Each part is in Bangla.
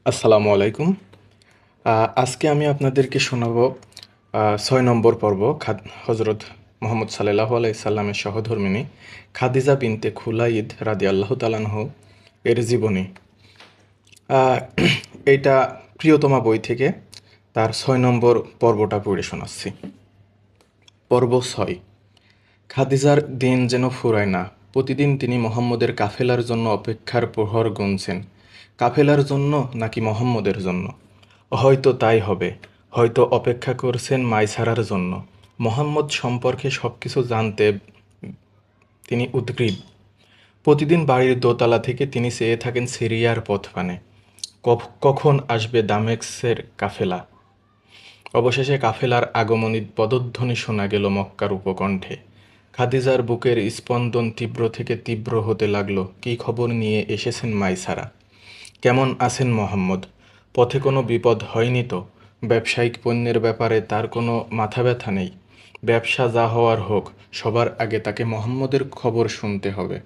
আসসালামু আলাইকুম। আজকে আমি আপনাদেরকে শোনাবো ৬ নম্বর পর্ব হজরত মুহাম্মদ সাল্লাল্লাহু আলাইহি সাল্লামের সহধর্মিণী খাদিজা বিনতে খুলাইদ রাদিয়াল্লাহু তাআলা আনহু এর জীবনী। আ এইটা প্রিয়তমা বই থেকে তার ৬ নম্বর পর্বটা পড়ে শোনাচ্ছি। পর্ব ৬। খাদিজার দিন যেন ফুরায় না। প্রতিদিন তিনি মুহাম্মদের কাফেলার জন্য অপেক্ষার প্রহর গুনছেন। কাফেলার জন্য নাকি মুহাম্মদের জন্য? হয়তো তাই হবে। হয়তো অপেক্ষা করছেন মায়সারার জন্য। মুহাম্মদ সম্পর্কে সবকিছু জানতে তিনি উদগ্রীব। প্রতিদিন বাড়ির দোতলা থেকে তিনি চেয়ে থাকেন সিরিয়ার পথপানে। কখন আসবে দামেস্কের কাফেলা? অবশেষে কাফেলার আগমনী পদধ্বনি শোনা গেল মক্কার উপকণ্ঠে। খাদিজার বুকের স্পন্দন তীব্র থেকে তীব্র হতে লাগল। কী খবর নিয়ে এসেছেন মাইসারা? কেমন আছেন মোহাম্মদ? পথে কোনো বিপদ হয়নি তো? ব্যবসায়িক পণ্যের ব্যাপারে তার কোনো মাথা ব্যথা নেই? ব্যবসা যা হওয়ার হোক, সবার আগে তাকে মোহাম্মদের খবর শুনতে হবে।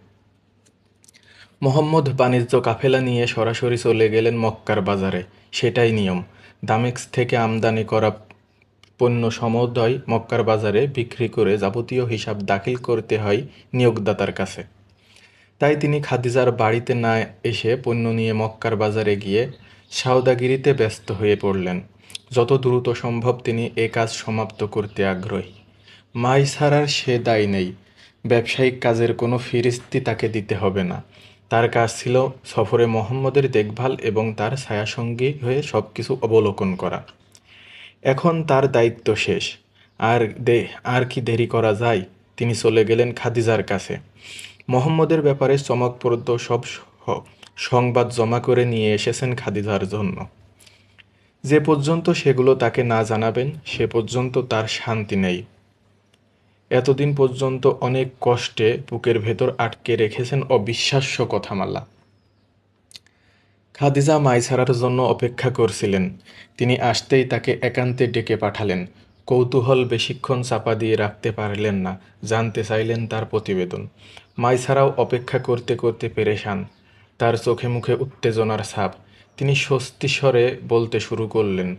মোহাম্মদ বাণিজ্য কাফেলা নিয়ে সরাসরি চলে গেলেন মক্কার বাজারে। সেটাই নিয়ম। দামেস্ক থেকে আমদানি করা পণ্য সমুদয় মক্কার বাজারে বিক্রি করে যাবতীয় হিসাব দাখিল করতে হয় নিয়োগদাতার কাছে। তাই তিনি খাদিজার বাড়িতে না এসে পণ্য নিয়ে মক্কার বাজারে গিয়ে সওদাগিরিতে ব্যস্ত হয়ে পড়লেন। যত দ্রুত সম্ভব তিনি এ কাজ সমাপ্ত করতে আগ্রহী। মাইসারার সে দায় নেই। ব্যবসায়িক কাজের কোনো ফিরিস্তি তাকে দিতে হবে না। তার কাজ ছিল সফরে মুহাম্মদের দেখভাল এবং তার ছায়াসঙ্গী হয়ে সবকিছু অবলোকন করা। এখন তার দায়িত্ব শেষ। আর আর কি দেরি করা যায়? তিনি চলে গেলেন খাদিজার কাছে। মুহাম্মদের ব্যাপারে চমকপ্রদ সব সংবাদ জমা করে নিয়ে এসেছেন খাদিজার জন্য। যে পর্যন্ত সেগুলো তাকে না জানাবেন সে পর্যন্ত তার শান্তি নেই। এতদিন পর্যন্ত অনেক কষ্টে বুকের ভেতর আটকে রেখেছেন অবিশ্বাস্য কথামালা। খাদিজা মাইসারার জন্য অপেক্ষা করছিলেন। তিনি আসতেই তাকে একান্তে ডেকে পাঠালেন। কৌতূহল বেশিক্ষণ চাপা দিয়ে রাখতে পারলেন না। জানতে চাইলেন তার প্রতিবেদন। মাইসারাও অপেক্ষা করতে করতে পেরেশান। তার চোখে মুখে উত্তেজনার ছাপ। তিনি স্বস্তিস্বরে বলতে শুরু করলেন,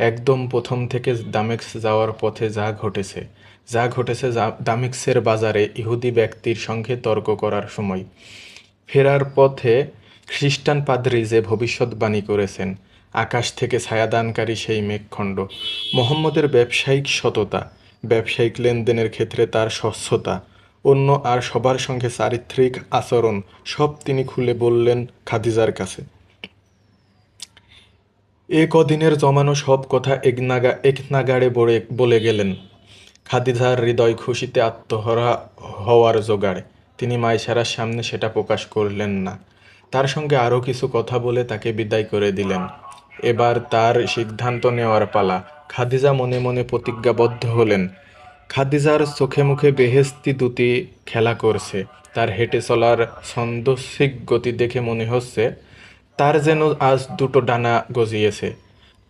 একদম প্রথম থেকে দামেস্ক যাওয়ার পথে যা ঘটেছে দামেস্কের বাজারে ইহুদি ব্যক্তির সঙ্গে তর্ক করার সময়, ফেরার পথে খ্রিস্টান পাদ্রী যে ভবিষ্যদ্বাণী করেছেন, আকাশ থেকে ছায়াদানকারী সেই মেঘখণ্ড, মুহাম্মদের ব্যবসায়িক সততা, ব্যবসায়িক লেনদেনের ক্ষেত্রে তার স্বচ্ছতা, অন্য আর সবার সঙ্গে চারিত্রিক আচরণ, সব তিনি খুলে বললেন খাদিজার কাছে। এ কদিনের জমানো সব কথা এক নাগাড়ে বলে গেলেন। খাদিজার হৃদয় খুশিতে আত্মহারা হওয়ার জোগাড়। তিনি মাইসারার সামনে সেটা প্রকাশ করলেন না। তার সঙ্গে আরও কিছু কথা বলে তাকে বিদায় করে দিলেন। এবার তার সিদ্ধান্ত নেওয়ার পালা। খাদিজা মনে মনে প্রতিজ্ঞাবদ্ধ হলেন। খাদিজার চোখে মুখে বেহেশতি দুটি খেলা করছে। তার হেঁটে চলার ছন্দস্বিক গতি দেখে মনে হচ্ছে তার যেন আজ দুটো ডানা গজিয়েছে।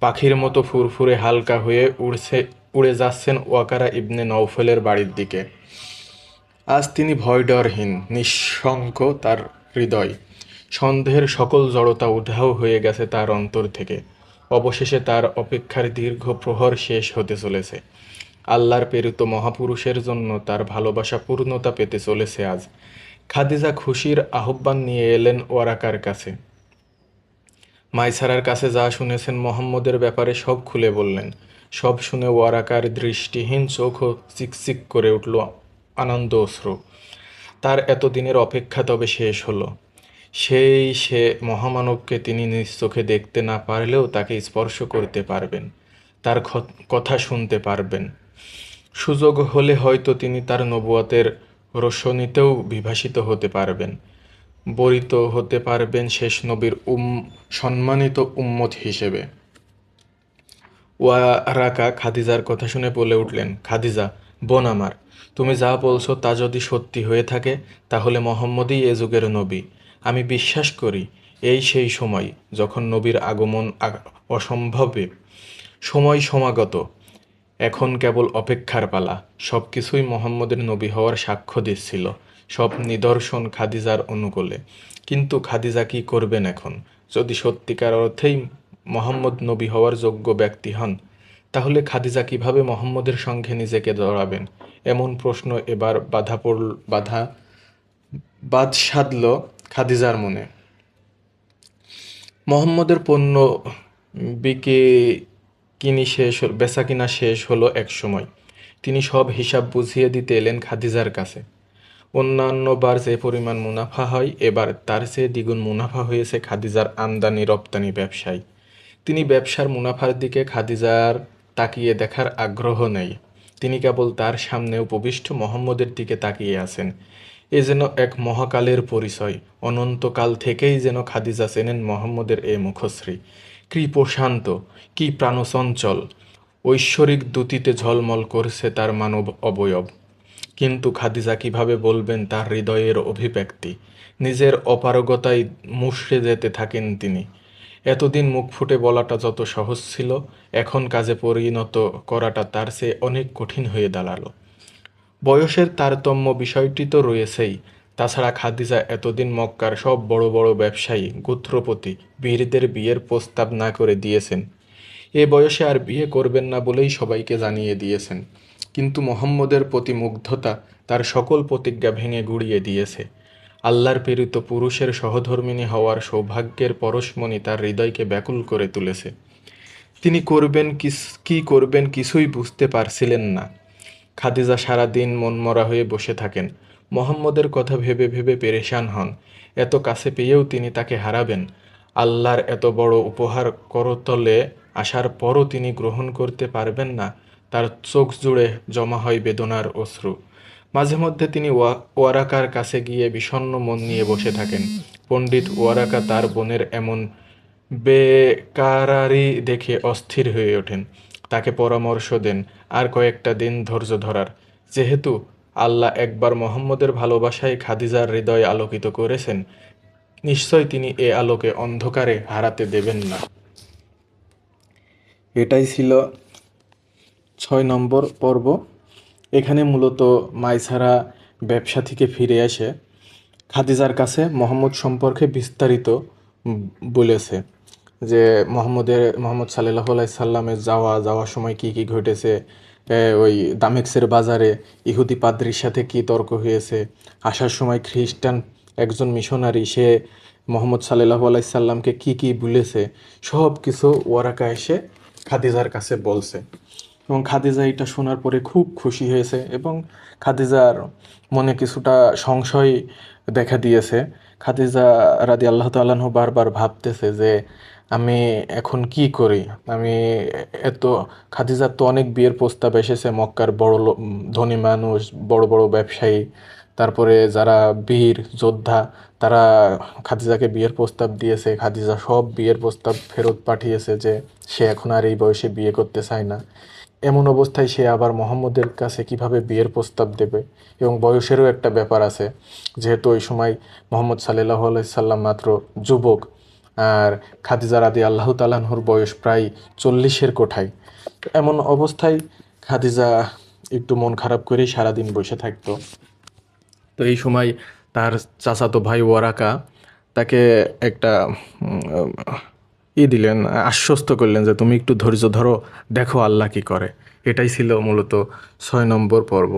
পাখির মতো ফুরফুরে হালকা হয়ে উড়ে যাচ্ছেন ওয়াকারা ইবনে নওফলের বাড়ির দিকে। আজ তিনি ভয়ডরহীন, নিঃশঙ্ক তার হৃদয়। সন্দেহের সকল জড়তা উধাও হয়ে গেছে তার অন্তর থেকে। অবশেষে তার অপেক্ষার দীর্ঘ প্রহর শেষ হতে চলেছে। আল্লাহর প্রেরিত মহাপুরুষের জন্য তার ভালোবাসা পূর্ণতা পেতে চলেছে আজ। খাদিজা খুশির আহ্বান নিয়ে এলেন ওয়ারাকার কাছে। মাইসারার কাছে যা শুনেছেন মুহাম্মদের ব্যাপারে সব খুলে বললেন। সব শুনে ওয়ারাকার দৃষ্টিহীন চোখও চিকচিক করে উঠল আনন্দ অশ্রু। তার এতদিনের অপেক্ষা তবে শেষ হলো। সে মহামানবকে তিনি নিজ চোখে দেখতে না পারলেও তাকে স্পর্শ করতে পারবেন, তার কথা শুনতে পারবেন। সুযোগ হলে হয়তো তিনি তার নবুয়তের রোশনীতেও বিভাসিত হতে পারবেন, বরিত হতে পারবেন শেষ নবীর সম্মানিত উম্মত হিসেবে। ওয়ারাকা খাদিজার কথা শুনে বলে উঠলেন, খাদিজা বোন আমার, তুমি যা বলছো তা যদি সত্যি হয়ে থাকে তাহলে মুহাম্মদই এ যুগের নবী। আমি বিশ্বাস করি এই সেই সময় যখন নবীর আগমন অসম্ভবে। সময় সমাগত। এখন কেবল অপেক্ষার পালা। সব কিছুই মুহাম্মদের নবী হওয়ার সাক্ষ্য দিচ্ছিল। সব নিদর্শন খাদিজার অনুকূলে। কিন্তু খাদিজা কি করবেন এখন? যদি সত্যিকার অর্থেই মোহাম্মদ নবী হওয়ার যোগ্য ব্যক্তি হন, তাহলে খাদিজা কিভাবে মোহাম্মদের সঙ্গে নিজেকে জড়াবেন? এমন প্রশ্ন এবার বাদ সাধল খাদিজার মনে। মোহাম্মদের পণ্য বিকে বেচাকিনা শেষ হলো এক সময়। তিনি সব হিসাব বুঝিয়ে দিতে এলেন খাদিজার কাছে। অন্যান্যবার যে পরিমাণ মুনাফা হয়, এবার তার চেয়ে দ্বিগুণ মুনাফা হয়েছে খাদিজার আমদানি রপ্তানি ব্যবসায়। তিনি ব্যবসার মুনাফার দিকে খাদিজার তাকিয়ে দেখার আগ্রহ নেই। তিনি কেবল তার সামনে উপবিষ্ট মোহাম্মদের দিকে তাকিয়ে আছেন। এ যেন এক মহাকালের পরিচয়। অনন্তকাল থেকেই যেন খাদিজা চেনেন মোহাম্মদের এ মুখশ্রী। কি প্রশান্ত, কি প্রাণচঞ্চল! ঐশ্বরিক দ্যুতিতে ঝলমল করছে তার মানব অবয়ব। কিন্তু খাদিজা কিভাবে বলবেন তার হৃদয়ের অভিব্যক্তি? নিজের অপারগতায় মুষড়ে যেতে থাকেন তিনি। এতদিন মুখ ফুটে বলাটা যত সহজ ছিল, এখন কাজে পরিণত করাটা তার চেয়ে অনেক কঠিন হয়ে দাঁড়ালো। বয়সের তারতম্য বিষয়টি তো রয়েছেই। তাছাড়া খাদিজা এতদিন মক্কার সব বড় বড় ব্যবসায়ী, গোত্রপতি, বীরদের বিয়ের প্রস্তাব না করে দিয়েছেন। এ বয়সে আর বিয়ে করবেন না বলেই সবাইকে জানিয়ে দিয়েছেন। কিন্তু মোহাম্মদের প্রতি মুগ্ধতা তার সকল প্রতিজ্ঞা ভেঙে গুঁড়িয়ে দিয়েছে। আল্লাহর প্রেরিত পুরুষের সহধর্মিণী হওয়ার সৌভাগ্যের পরশমণি তার হৃদয়কে ব্যাকুল করে তুলেছে। তিনি কি করবেন কিছুই বুঝতে পারছিলেন না। খাদিজা সারাদিন মনমরা হয়ে বসে থাকেন। মোহাম্মদের কথা ভেবে ভেবে পেরেশান হন। এত কাছে পেয়েও তিনি তাকে হারাবেন। আল্লাহর এত বড় উপহার করতলে আসার পরও তিনি গ্রহণ করতে পারবেন না। তার চোখ জুড়ে জমা হয় বেদনার অশ্রু। মাঝে মধ্যে তিনি ওয়ারাকার কাছে গিয়ে বিষণ্ণ মন নিয়ে বসে থাকেন। পণ্ডিত ওয়ারাকা তার বোনের এমন বেকারারি দেখে অস্থির হয়ে ওঠেন। তাকে পরামর্শ দেন আর কয়েকটা দিন ধৈর্য ধরার। যেহেতু আল্লাহ একবার মোহাম্মদের ভালোবাসায় খাদিজার হৃদয় আলোকিত করেছেন, নিশ্চয় তিনি এ আলোকে অন্ধকারে হারাতে দেবেন না। এটাই ছিল 6 নম্বর পর্ব। এখানে মূলত মাইসারা ব্যবসা থেকে ফিরে এসে খাদিজার কাছে মোহাম্মদ সম্পর্কে বিস্তারিত বলেছে, যে মোহাম্মদ সাল্লাল্লাহু আলাইহি সাল্লামের যাওয়ার সময় কি কি ঘটেছে, ওই দামেস্কের বাজারে ইহুদি পাদ্রির সাথে কি তর্ক হয়েছে, আসার সময় খ্রিস্টান একজন মিশনারি সে মোহাম্মদ সাল্লাল্লাহু আলাইহি সাল্লামকে কি কি বলেছে, সব কিছু ওয়ারাকা এসে খাদিজার কাছে বলছে। এবং খাদিজা এটা শোনার পরে খুব খুশি হয়েছে এবং খাদিজার মনে কিছুটা সংশয় দেখা দিয়েছে। খাদিজা রাদিয়াল্লাহু তাআলা আনহা বারবার ভাবতেছে যে আমি এখন কি করি। আমি এত খাদিজার তো অনেক বিয়ের প্রস্তাব এসেছে, মক্কার ধনী মানুষ, বড় বড় ব্যবসায়ী, তারপরে যারা বীর যোদ্ধা, তারা খাদিজাকে বিয়ের প্রস্তাব দিয়েছে। খাদিজা সব বিয়ের প্রস্তাব ফেরত পাঠিয়েছে যে সে এখন আর এই বয়সে বিয়ে করতে চায় না। এমন অবস্থায় সে আবার মোহাম্মদের কাছে কিভাবে বিয়ের প্রস্তাব দেবে? এবং বয়সেরও একটা ব্যাপার আছে, যেহেতু ওই সময় মোহাম্মদ সাল্লাল্লাহু আলাইহি সাল্লাম মাত্র যুবক, আর খাদিজা রাদিয়াল্লাহু তাআলা আনহার বয়স প্রায় 40-এর কোঠায়। এমন অবস্থায় খাদিজা একটু মন খারাপ করেই সারাদিন বসে থাকতো। তো এই সময় তার চাচাতো ভাই ওয়ারাকা তাকে একটা দিলেন, আশ্বস্ত করলেন যে তুমি একটু ধৈর্য ধরো, দেখো আল্লাহ কি করে। এটাই ছিল মূলত 6 নম্বর পর্ব।